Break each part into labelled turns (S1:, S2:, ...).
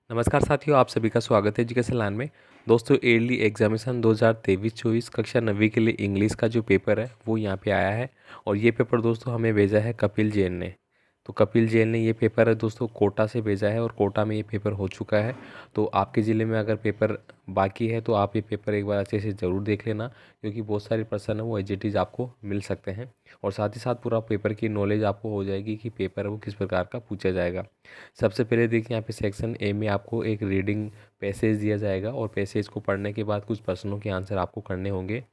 S1: नमस्कार साथियों, आप सभी का स्वागत है एजुकेशन लाइन में। दोस्तों, ईयरली एग्जामिनेशन 2023-24 कक्षा 9वीं के लिए इंग्लिश का जो पेपर है वो यहाँ पे आया है। और ये पेपर दोस्तों हमें भेजा है कपिल जैन ने। तो कपिल जैन ने ये पेपर है दोस्तों कोटा से भेजा है और कोटा में ये पेपर हो चुका है। तो आपके ज़िले में अगर पेपर बाकी है तो आप ये पेपर एक बार अच्छे से ज़रूर देख लेना, क्योंकि बहुत सारे प्रश्न है वो एज इट इज़ आपको मिल सकते हैं। और साथ ही साथ पूरा पेपर की नॉलेज आपको हो जाएगी कि पेपर है वो किस प्रकार का पूछा जाएगा। सबसे पहले देखिए, यहाँ पे सेक्शन ए में आपको एक रीडिंग पैसेज दिया जाएगा और पैसेज को पढ़ने के बाद कुछ प्रश्नों के आंसर आपको करने होंगे।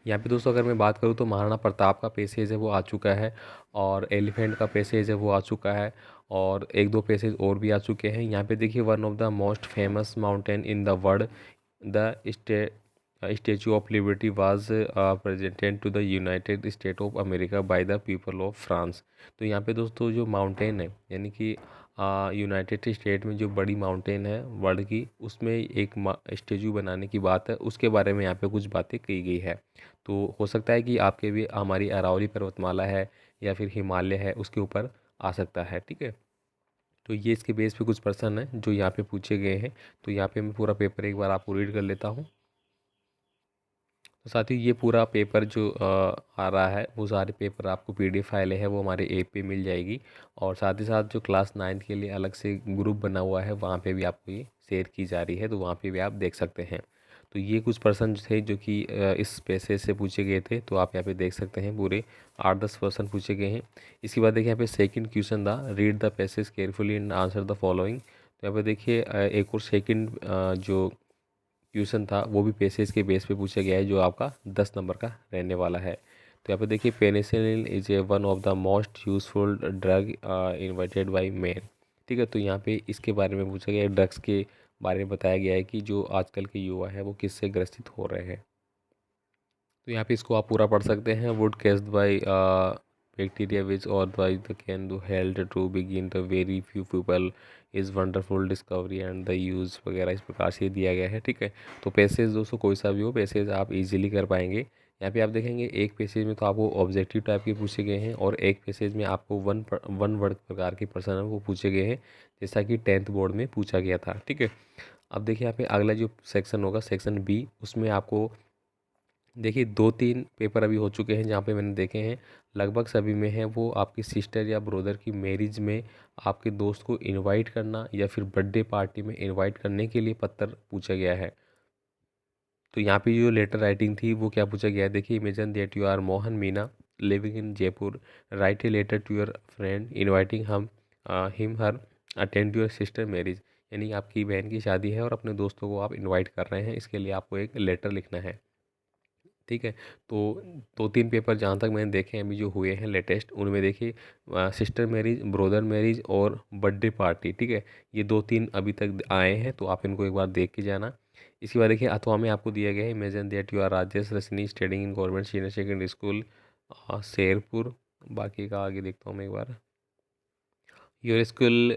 S1: यहाँ पे दोस्तों अगर मैं बात करूँ तो महाराणा प्रताप का पैसेज है वो आ चुका है, और एलिफेंट का पैसेज है वो आ चुका है, और एक दो पैसेज और भी आ चुके हैं। यहाँ पे देखिए, one of the most famous mountain in the world, the statue of liberty was presented to the United State of America by the people of France. तो यहाँ पे दोस्तों जो माउंटेन है, यानी कि यूनाइटेड स्टेट में जो बड़ी माउंटेन है वर्ल्ड की, उसमें एक स्टेचू बनाने की बात है, उसके बारे में यहाँ पे कुछ बातें की गई है। तो हो सकता है कि आपके भी हमारी अरावली पर्वतमाला है या फिर हिमालय है उसके ऊपर आ सकता है। ठीक है, तो ये इसके बेस पे कुछ प्रश्न हैं जो यहाँ पे पूछे गए हैं। तो यहाँ पे मैं पूरा पेपर एक बार आपको रीड कर लेता हूँ। तो साथियों, ये पूरा पेपर जो आ रहा है वो सारे पेपर आपको पीडीएफ फाइलें है वो हमारे ऐप पे मिल जाएगी। और साथ ही साथ जो क्लास 9 के लिए अलग से ग्रुप बना हुआ है वहाँ पे भी आपको ये शेयर की जा रही है, तो वहाँ पे भी आप देख सकते हैं। तो ये कुछ प्रश्न थे जो कि इस पैसेज से पूछे गए थे, तो आप यहाँ पे देख सकते हैं पूरे 8-10 प्रश्न पूछे गए हैं। इसके बाद देखिए यहाँ पे सेकंड क्वेश्चन था, read the passage carefully and answer the following. तो यहाँ पे देखिए एक और सेकंड जो क्वेश्चन था वो भी पैसेज के बेस पे पूछा गया है, जो आपका 10 नंबर का रहने वाला है। तो यहाँ पे देखिए, penicillin is a one of the most useful drug invented by man. ठीक है, तो यहाँ पे इसके बारे में पूछा गया है, ड्रग्स के बारे में बताया गया है कि जो आजकल के युवा है वो किससे ग्रसित हो रहे हैं। तो यहाँ पे इसको आप पूरा पढ़ सकते हैं। Would caused by bacteria which or by the can do held to begin the very few people is wonderful discovery and the use वगैरह इस प्रकार से दिया गया है। ठीक है, तो पैसेज दोस्तों कोई सा भी हो, पैसेज आप इजीली कर पाएंगे। यहाँ पे आप देखेंगे एक पैसेज में तो आपको ऑब्जेक्टिव टाइप के पूछे गए हैं, और एक पैसेज में आपको वन वर्ड प्रकार के प्रश्न हैं वो पूछे गए हैं, जैसा कि 10th बोर्ड में पूछा गया था। ठीक है, अब देखिए यहाँ पे अगला जो सेक्शन होगा, सेक्शन बी, उसमें आपको देखिए 2-3 पेपर अभी हो चुके हैं जहाँ पे मैंने देखे हैं, लगभग सभी में है वो आपकी सिस्टर या ब्रदर की मैरिज में आपके दोस्त को इनवाइट करना या फिर बर्थडे पार्टी में इनवाइट करने के लिए पत्र पूछा गया है। तो यहाँ पे जो लेटर राइटिंग थी वो क्या पूछा गया है, देखिए, imagine that you are Mohan Meena living in Jaipur, write a letter to your friend inviting him him her attend your sister marriage. यानी आपकी बहन की शादी है और अपने दोस्तों को आप इनवाइट कर रहे हैं, इसके लिए आपको एक लेटर लिखना है। ठीक है, तो 2-3 पेपर जहाँ तक मैंने देखे हैं अभी जो हुए हैं लेटेस्ट, उनमें देखिए सिस्टर मैरिज, ब्रदर मैरिज और बर्थडे पार्टी। ठीक है, ये 2-3 अभी तक आए हैं, तो आप इनको एक बार देख के जाना। इसके बाद देखिए अथवा में आपको दिया गया है, imagine that you are Rajesh Rajni studying in government senior secondary school Sherpur. बाकी का आगे देखता हूँ मैं एक बार। Your school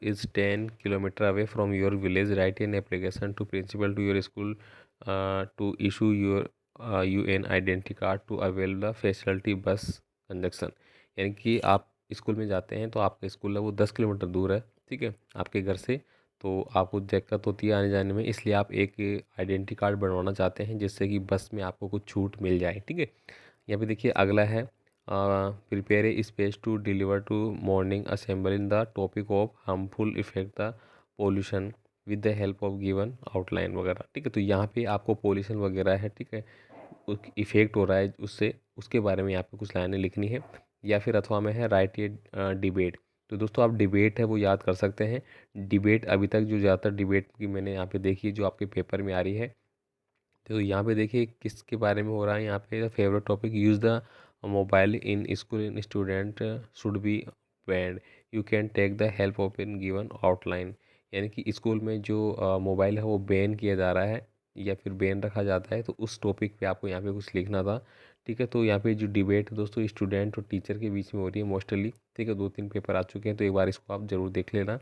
S1: is 10 kilometre away from your village, write an application to principal to your school to issue your UN identity card to avail the facility bus conjunction. यानी कि आप स्कूल में जाते हैं तो आपका स्कूल है वो 10 किलोमीटर दूर है, ठीक है, आपके घर से। तो आपको दिक्कत होती है आने जाने में, इसलिए आप एक आइडेंटिटी कार्ड बनवाना चाहते हैं जिससे कि बस में आपको कुछ छूट मिल जाए। ठीक है, यहाँ पे देखिए अगला है, prepare a space to deliver to morning assembly in the topic of harmful effect the pollution with the help of given outline वगैरह। ठीक है, तो यहाँ पे आपको पोल्यूशन वगैरह है, ठीक है, इफेक्ट हो रहा है उससे, उसके बारे में यहाँ पे कुछ लाइनें लिखनी है। या फिर अथवा में है राइट ये डिबेट। तो दोस्तों आप डिबेट है वो याद कर सकते हैं। डिबेट अभी तक जो ज़्यादातर डिबेट की मैंने यहाँ पे देखी है जो आपके पेपर में आ रही है, तो यहाँ पे देखिए किसके बारे में हो रहा है। यहाँ पे favourite topic, use the mobile in school in student should be banned, you can take the help of in given outline. यानी कि स्कूल में जो मोबाइल है वो बैन किया जा रहा है या फिर बैन रखा जाता है, तो उस टॉपिक पे आपको यहाँ पे कुछ लिखना था। ठीक है, तो यहाँ पे जो डिबेट है दोस्तों स्टूडेंट और टीचर के बीच में हो रही है मोस्टली। ठीक है, 2-3 पेपर आ चुके हैं, तो एक बार इसको आप ज़रूर देख लेना।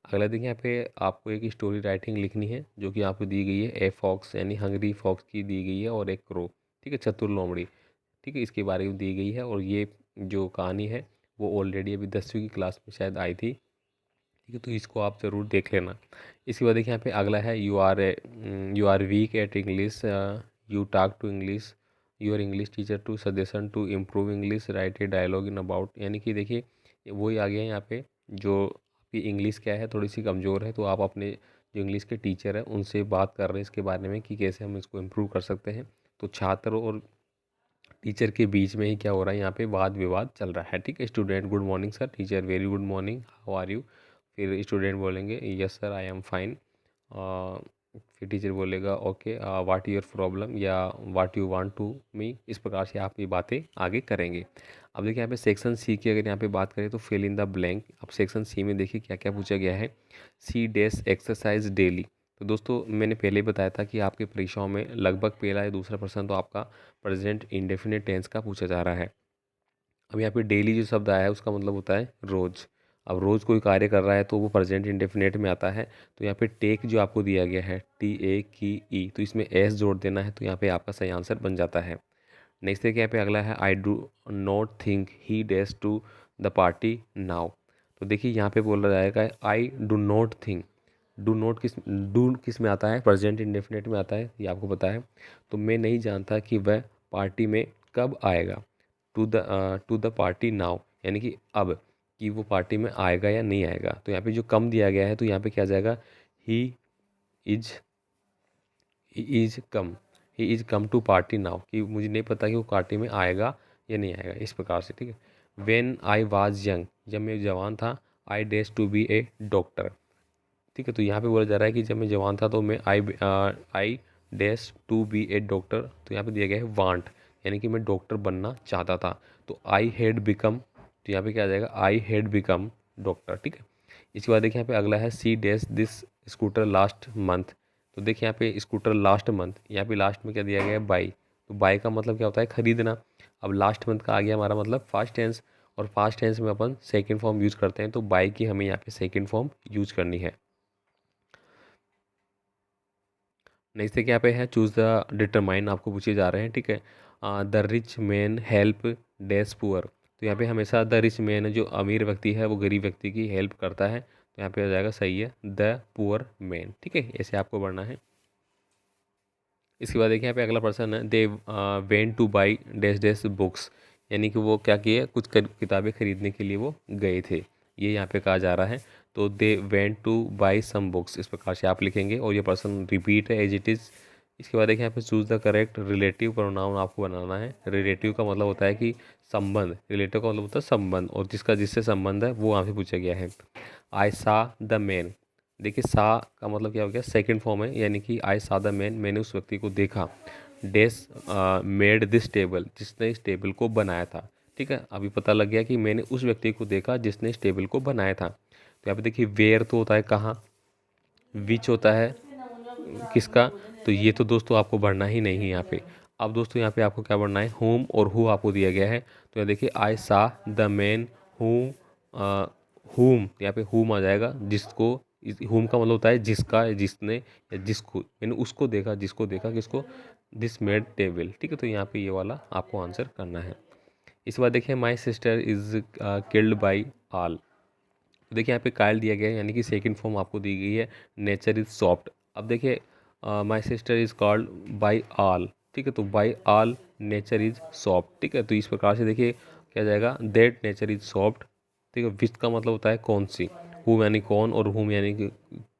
S1: अगला देखिए, यहाँ पे आपको एक स्टोरी राइटिंग लिखनी है जो कि आपको दी गई है, ए फॉक्स यानी हंगरी फॉक्स की दी गई है, और एक क्रो, ठीक है, चतुर लोमड़ी। ठीक है, इसके बारे में दी गई है, और ये जो कहानी है वो ऑलरेडी अभी 10वीं की क्लास में शायद आई थी। ठीक है, तो इसको आप ज़रूर देख लेना। इसके बाद देखिए यहाँ पे अगला है you are weak at English, you talk to English, your English teacher to suggestion to improve English, write a dialogue in about. यानी कि देखिए वही आ गया है यहाँ पे, जो आपकी इंग्लिश क्या है थोड़ी सी कमज़ोर है, तो आप अपने जो इंग्लिश के टीचर हैं उनसे बात कर रहे हैं इसके बारे में कि कैसे हम इसको इम्प्रूव कर सकते हैं। तो छात्र और टीचर के बीच में ही क्या हो रहा है, यहाँ पे वाद विवाद चल रहा है। ठीक है, student good morning sir, teacher very good morning, how are you. फिर स्टूडेंट बोलेंगे yes sir I am fine. फिर टीचर बोलेगा ओके व्हाट योर प्रॉब्लम या what you want to me. इस प्रकार से आप ये बातें आगे करेंगे। अब देखिए यहाँ पे सेक्शन सी की अगर यहाँ पे बात करें तो फिल इन द ब्लैंक। अब सेक्शन सी में देखिए क्या क्या पूछा गया है। सी डेज एक्सरसाइज डेली। तो दोस्तों मैंने पहले ही बताया था कि आपकी परीक्षाओं में लगभग पहला या दूसरा प्रश्न तो आपका प्रेजेंट इंडेफिनिट टेंस का पूछा जा रहा है। अब यहाँ पे डेली जो शब्द आया है उसका मतलब होता है रोज़। अब रोज़ कोई कार्य कर रहा है तो वो प्रेजेंट इंडेफिनिट में आता है। तो यहाँ पे टेक जो आपको दिया गया है TAKE, तो इसमें एस जोड़ देना है, तो यहाँ पे आपका सही आंसर बन जाता है। नेक्स्ट देखिए यहाँ पे अगला है I do not think he dares to the party now. तो देखिए यहाँ पे बोला जाएगा I do not think. Do किस में आता है, प्रेजेंट इंडेफिनिट में आता है, ये आपको पता है। तो मैं नहीं जानता कि वह पार्टी में कब आएगा। टू द पार्टी नाउ यानी कि अब, कि वो पार्टी में आएगा या नहीं आएगा। तो यहाँ पे जो कम दिया गया है तो यहाँ पे क्या आ जाएगा, he is he is come he is come to party now, कि मुझे नहीं पता कि वो पार्टी में आएगा या नहीं आएगा, इस प्रकार से। ठीक है, वेन आई वाज यंग, जब मैं जवान था, I days to be a doctor. ठीक है, तो यहाँ पे बोला जा रहा है कि जब मैं जवान था तो मैं I dash to be a doctor. तो यहाँ पे दिया गया है वांट, यानी कि मैं डॉक्टर बनना चाहता था। तो आई हैड बिकम, तो यहाँ पे क्या आ जाएगा, आई हैड बिकम डॉक्टर। ठीक है, इसके बाद देखिए यहाँ पे अगला है C dash this scooter last month. तो देखिए यहाँ पे स्कूटर लास्ट मंथ, यहाँ पे लास्ट में क्या दिया गया है, बाई। तो बाई का मतलब क्या होता है, खरीदना। अब लास्ट मंथ का आ गया हमारा मतलब फास्ट टेंस, और फास्ट टेंस में अपन सेकेंड फॉर्म यूज़ करते हैं, तो बाई की हमें यहाँ पे सेकेंड फॉर्म यूज़ करनी है। नेक्स्ट देखिए यहाँ पे है चूज़ द डिटरमाइन, आपको पूछे जा रहे हैं। ठीक है, the rich man help dash poor. तो यहाँ पे हमेशा द रिच मैन, जो अमीर व्यक्ति है वो गरीब व्यक्ति की हेल्प करता है, तो यहाँ पे आ जाएगा सही है द पुअर मैन। ठीक है, ऐसे आपको पढ़ना है। इसके बाद देखिए यहाँ पे अगला प्रश्न है दे went to by dash dash books. यानी कि वो क्या किए, कुछ किताबें खरीदने के लिए वो गए थे, ये यहाँ पे कहा जा रहा है। तो they went to buy some books, इस प्रकार से आप लिखेंगे और ये प्रश्न रिपीट है एज इट इज़। इसके बाद देखिए यहाँ पे choose the correct relative pronoun आपको बनाना है। रिलेटिव का मतलब होता है कि संबंध, रिलेटिव का मतलब होता है संबंध, और जिसका जिससे संबंध है वो यहाँ पे पूछा गया है। आई सा द मैन। देखिए सा का मतलब क्या हो गया, सेकंड फॉर्म है, यानी कि आई सा द मैन, मैंने उस व्यक्ति को देखा। डेस मेड दिस टेबल, जिसने इस टेबल को बनाया था। ठीक है, अभी पता लग गया कि मैंने उस व्यक्ति को देखा जिसने इस टेबल को बनाया था। तो यहाँ पे देखिए वेयर तो होता है कहाँ, विच होता है किसका, तो ये तो दोस्तों आपको बढ़ना ही नहीं है यहाँ पे। अब दोस्तों यहाँ पे आपको क्या बढ़ना है, होम और हु आपको दिया गया है। तो यहाँ देखिए आई सा द मैन हु, हुम, यहाँ पे हुम आ जाएगा, जिसको। हुम का मतलब होता है जिसका, जिसने, या जिसको, मैंने उसको देखा, जिसको देखा, किसको, दिस मेड टेबल। ठीक है, तो यहाँ पे ये वाला आपको आंसर करना है। इस बार देखिए my sister is killed by all. तो देखिए यहाँ पे कायल दिया गया है, यानी कि सेकंड फॉर्म आपको दी गई है नेचर इज सॉफ्ट। अब देखिए my sister is called by all. ठीक है, तो by all nature is soft. ठीक है, तो इस प्रकार से देखिए क्या जाएगा, दैट नेचर इज सॉफ्ट। ठीक है, विच का मतलब होता है कौन सी, हुम यानी कौन, और हुम यानी कि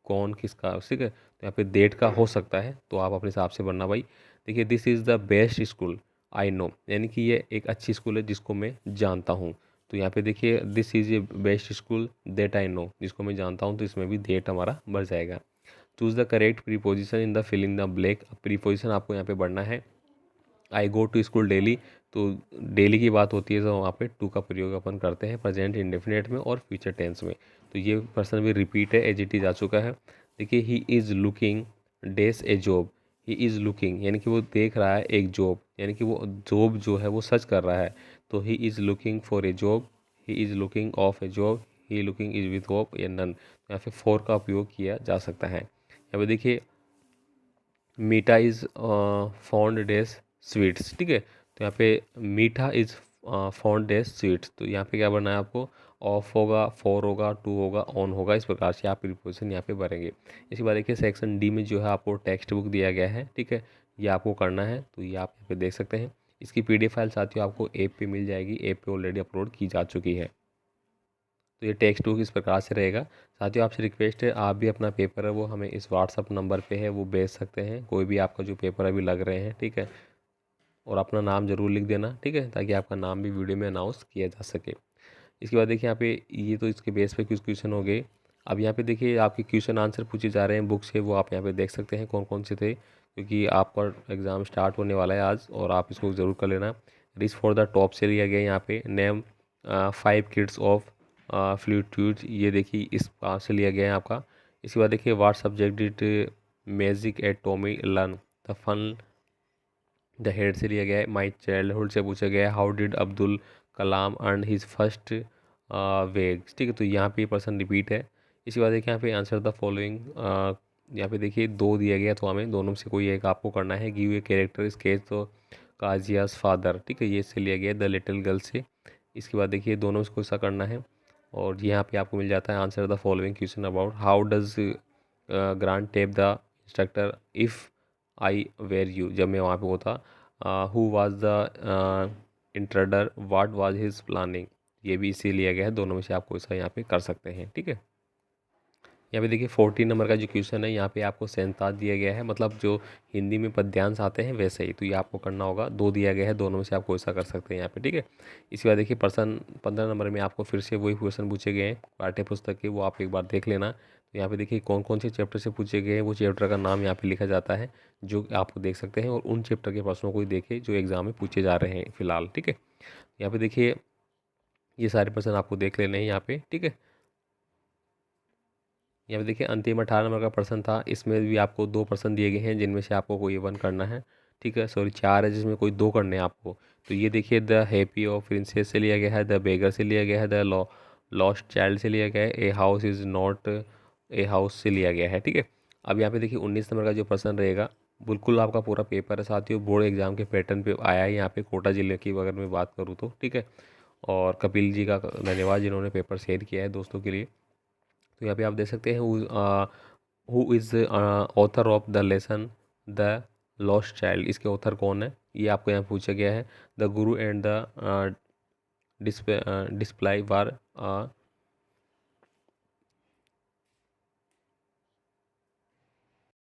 S1: कौन किसका। ठीक है, तो यहाँ पे डेट का हो सकता है, तो आप अपने हिसाब से बनना भाई। देखिए this is the best school I know, यानी कि ये एक अच्छी स्कूल है जिसको मैं जानता हूँ। तो यहाँ पे देखिए this is a best school that I know, जिसको मैं जानता हूँ, तो इसमें भी दैट हमारा बढ़ जाएगा। Choose the correct preposition in the fill in the blank. Preposition आपको यहाँ पे बढ़ना है। I go to school daily, तो डेली की बात होती है तो वहाँ पे टू का प्रयोग अपन करते हैं प्रेजेंट इंडेफिनिट में और फ्यूचर टेंस में। तो ये पर्सन भी रिपीट है, एज इट इज़ आ चुका है। देखिए ही इज़ लुकिंग डेस a job. He is looking यानी कि वो देख रहा है एक जॉब, यानी कि वो जॉब जो है वो सर्च कर रहा है। तो ही is looking for a job, he is looking of A job, he looking is width of या नन। यहाँ पे फॉर का उपयोग किया जा सकता है। यहाँ पे देखिए मीठा इज़ फॉन्ड डेज स्वीट्स। ठीक है, तो यहाँ पे मीठा इज़ फॉन्ट डेज स्वीट्स। तो यहाँ पे क्या भरना है आपको, ऑफ होगा, फॉर होगा, टू होगा, ऑन होगा, इस प्रकार से आप प्रीपोजिशन यहाँ पे भरेंगे। इसके बाद देखिए सेक्शन डी में जो है आपको टेक्स्ट बुक दिया गया है, ठीक है, ये आपको करना है। तो ये आप यहाँ पे देख सकते हैं। इसकी पीडीएफ फाइल साथियों आपको ऐप पे मिल जाएगी, ऐप पे ऑलरेडी अपलोड की जा चुकी है। तो ये टेक्स्ट बुक इस प्रकार से रहेगा। साथियों आपसे रिक्वेस्ट है, आप भी अपना पेपर है वो हमें इस व्हाट्सअप नंबर पे है वो भेज सकते हैं, कोई भी आपका जो पेपर अभी लग रहे हैं, ठीक है, और अपना नाम ज़रूर लिख देना, ठीक है, ताकि आपका नाम भी वीडियो में अनाउंस किया जा सके। इसके बाद देखिए यहाँ पे ये तो इसके बेस पे कुछ क्वेश्चन हो गए। अब यहाँ पे देखिए आपके क्वेश्चन आंसर पूछे जा रहे हैं बुक से, वो आप यहाँ पे देख सकते हैं कौन कौन से थे, क्योंकि आपका एग्ज़ाम स्टार्ट होने वाला है आज, और आप इसको ज़रूर कर लेना। रिच फॉर द टॉप से लिया गया यहाँ पे, नेम 5 किड्स ऑफ फ्लूट्यूड, ये देखिए इस पास से लिया गया है आपका। इसके बाद देखिए what subject did magic at Tommy learn the fun the head से लिया गया है। माई चाइल्डहुड से पूछा गया है, how did Abdul Kalam earn his first wages, ठीक है, तो यहाँ पे पर्सन रिपीट है। इसके बाद देखिए यहाँ पे आंसर द फॉलोइंग, यहाँ पे देखिए दो दिया गया, तो हमें दोनों में से कोई एक आपको करना है। गिव ए कैरेक्टर स्केच तो काजियास फादर, ठीक है, ये से लिया गया द लिटिल गर्ल से। इसके बाद देखिए दोनों में से कोई सा करना है, और यहाँ पे आपको मिल जाता है answer the following question about how does grant tape the instructor if I were you, जब मैं वहाँ पे होता। Who was the intruder, what was his planning, ये भी इसी लिया गया है। दोनों में से आपको इसका यहाँ पे कर सकते हैं, ठीक है। यहाँ पे देखिए 14 नंबर का जो क्वेश्चन है, यहाँ पे आपको सेंताज दिया गया है, मतलब जो हिंदी में पद्यांश आते हैं वैसे ही, तो ये आपको करना होगा। दो दिया गया है, दोनों में से आप कोई सा कर सकते हैं यहाँ पे, ठीक है। इसके बाद देखिए पर्सन 15 नंबर में आपको फिर से वही क्वेश्चन पूछे गए हैं पाठ्य पुस्तक के, वो आप एक बार देख लेना। तो यहाँ पे देखिए कौन कौन से चैप्टर से पूछे गए हैं, वो चैप्टर का नाम यहाँ पे लिखा जाता है, जो आपको देख सकते हैं, और उन चैप्टर के प्रश्नों को ही देखिए जो एग्जाम में पूछे जा रहे हैं फिलहाल, ठीक है। यहाँ पे देखिए ये सारे प्रश्न आपको देख लेने हैं यहाँ पे, ठीक है। यहाँ पे देखिए अंतिम 18 नंबर का प्रश्न था, इसमें भी आपको दो प्रश्न दिए गए हैं, जिनमें से आपको कोई वन करना है, ठीक है, सॉरी चार है, जिसमें कोई दो करने हैं आपको। तो ये देखिए द हैप्पी ऑफ प्रिंसेस से लिया गया है, द बेगर से लिया गया है, द लॉस्ट चाइल्ड से लिया गया है, a house is not a house से लिया गया है, ठीक है। अब यहाँ पे देखिए 19 नंबर का जो प्रश्न रहेगा, बिल्कुल आपका पूरा पेपर है साथियों, बोर्ड एग्जाम के पैटर्न पे आया है यहाँ पे, कोटा जिले की अगर मैं बात करूँ तो, ठीक है। और कपिल जी का धन्यवाद जिन्होंने पेपर शेयर किया है दोस्तों के लिए। तो यहाँ पे आप देख सकते हैं who is author of the lesson the lost child, इसके ऑथर कौन है, ये आपको यहाँ पूछा गया है। The Guru and the डिस्प्लाई war